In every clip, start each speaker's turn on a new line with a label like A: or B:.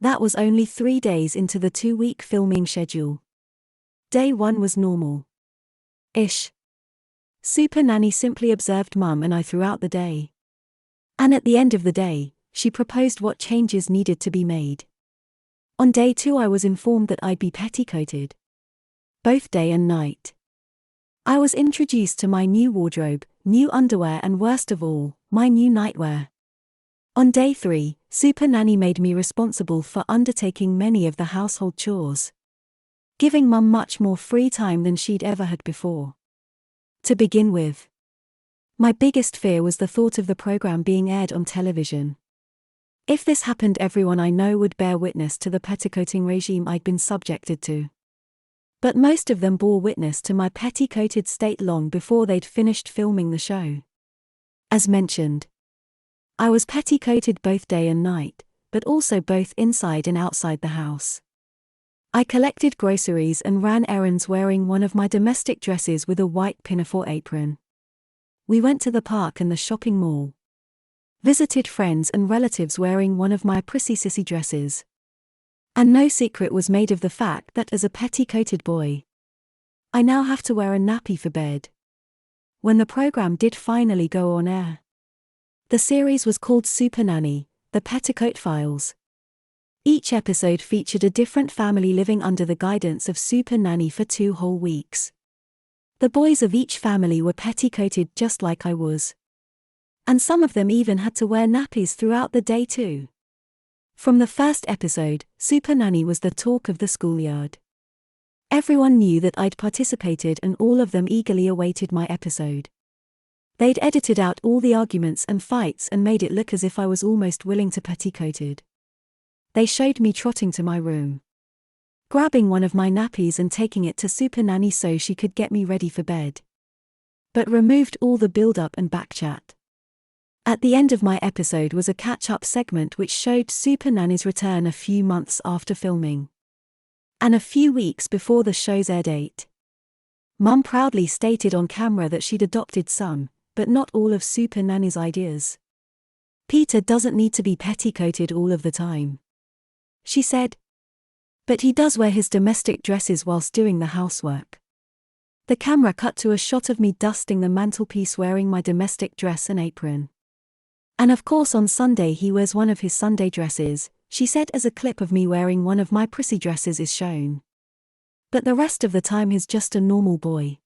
A: That was only 3 days into the 2-week filming schedule. Day 1 was normal-ish. Super Nanny simply observed Mum and I throughout the day. And at the end of the day, she proposed what changes needed to be made. On day 2 I was informed that I'd be petticoated. Both day and night. I was introduced to my new wardrobe, new underwear and worst of all, my new nightwear. On day 3, Super Nanny made me responsible for undertaking many of the household chores, giving Mum much more free time than she'd ever had before. To begin with, my biggest fear was the thought of the program being aired on television. If this happened, everyone I know would bear witness to the petticoating regime I'd been subjected to. But most of them bore witness to my petticoated state long before they'd finished filming the show. As mentioned, I was petticoated both day and night, but also both inside and outside the house. I collected groceries and ran errands wearing one of my domestic dresses with a white pinafore apron. We went to the park and the shopping mall. Visited friends and relatives wearing one of my prissy Sissy dresses. And no secret was made of the fact that as a petticoated boy, I now have to wear a nappy for bed. When the program did finally go on air, the series was called Super Nanny, The Petticoat Files. Each episode featured a different family living under the guidance of Super Nanny for 2 whole weeks. The boys of each family were petticoated just like I was. And some of them even had to wear nappies throughout the day too. From the first episode, Super Nanny was the talk of the schoolyard. Everyone knew that I'd participated and all of them eagerly awaited my episode. They'd edited out all the arguments and fights and made it look as if I was almost willing to petticoated. They showed me trotting to my room, grabbing one of my nappies and taking it to Super Nanny so she could get me ready for bed. But removed all the build-up and backchat. At the end of my episode was a catch-up segment which showed Super Nanny's return a few months after filming. And a few weeks before the show's air date. Mum proudly stated on camera that she'd adopted some, but not all of Super Nanny's ideas. Peter doesn't need to be petticoated all of the time, she said. But he does wear his domestic dresses whilst doing the housework. The camera cut to a shot of me dusting the mantelpiece wearing my domestic dress and apron. And of course on Sunday he wears one of his Sunday dresses, she said as a clip of me wearing one of my prissy dresses is shown. But the rest of the time he's just a normal boy.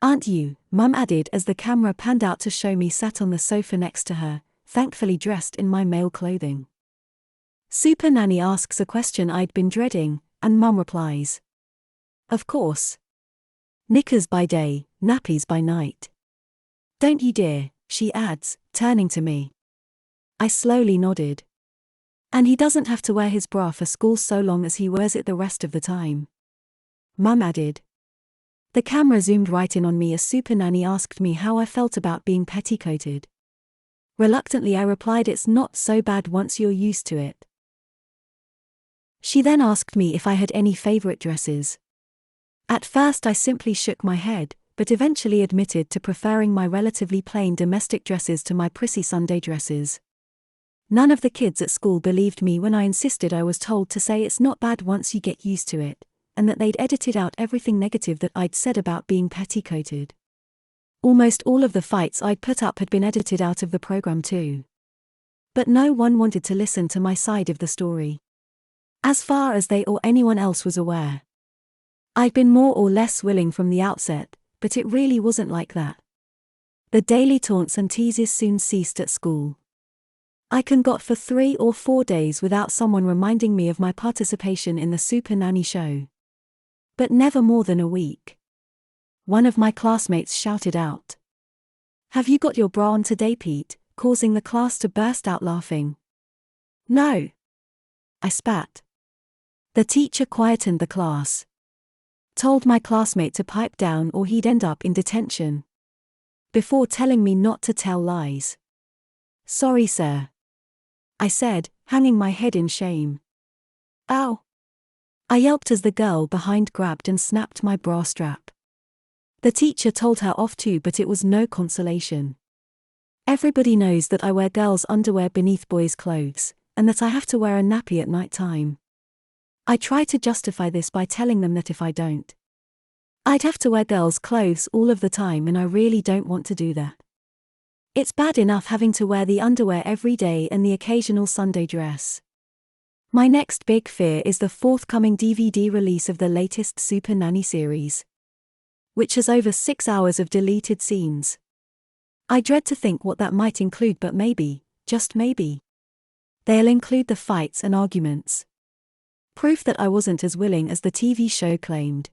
A: Aren't you? Mum added as the camera panned out to show me sat on the sofa next to her, thankfully dressed in my male clothing. Super Nanny asks a question I'd been dreading, and Mum replies, "Of course. Knickers by day, nappies by night. Don't you dear," she adds, turning to me. I slowly nodded. And he doesn't have to wear his bra for school so long as he wears it the rest of the time, Mum added. The camera zoomed right in on me as Super Nanny asked me how I felt about being petticoated. Reluctantly I replied it's not so bad once you're used to it. She then asked me if I had any favorite dresses. At first I simply shook my head, but eventually admitted to preferring my relatively plain domestic dresses to my prissy Sunday dresses. None of the kids at school believed me when I insisted I was told to say it's not bad once you get used to it, and that they'd edited out everything negative that I'd said about being petticoated. Almost all of the fights I'd put up had been edited out of the program too. But no one wanted to listen to my side of the story, as far as they or anyone else was aware. I'd been more or less willing from the outset, but it really wasn't like that. The daily taunts and teases soon ceased at school. I got for 3 or 4 days without someone reminding me of my participation in the Super Nanny show. But never more than a week. One of my classmates shouted out, "Have you got your bra on today, Pete?" causing the class to burst out laughing. "No," I spat. The teacher quietened the class. Told my classmate to pipe down or he'd end up in detention. Before telling me not to tell lies. "Sorry, sir," I said, hanging my head in shame. "Ow!" I yelped as the girl behind grabbed and snapped my bra strap. The teacher told her off too, but it was no consolation. Everybody knows that I wear girls' underwear beneath boys' clothes, and that I have to wear a nappy at night time. I try to justify this by telling them that if I don't, I'd have to wear girls' clothes all of the time, and I really don't want to do that. It's bad enough having to wear the underwear every day and the occasional Sunday dress. My next big fear is the forthcoming DVD release of the latest Super Nanny series, which has over 6 hours of deleted scenes. I dread to think what that might include, but maybe, just maybe, they'll include the fights and arguments. Proof that I wasn't as willing as the TV show claimed.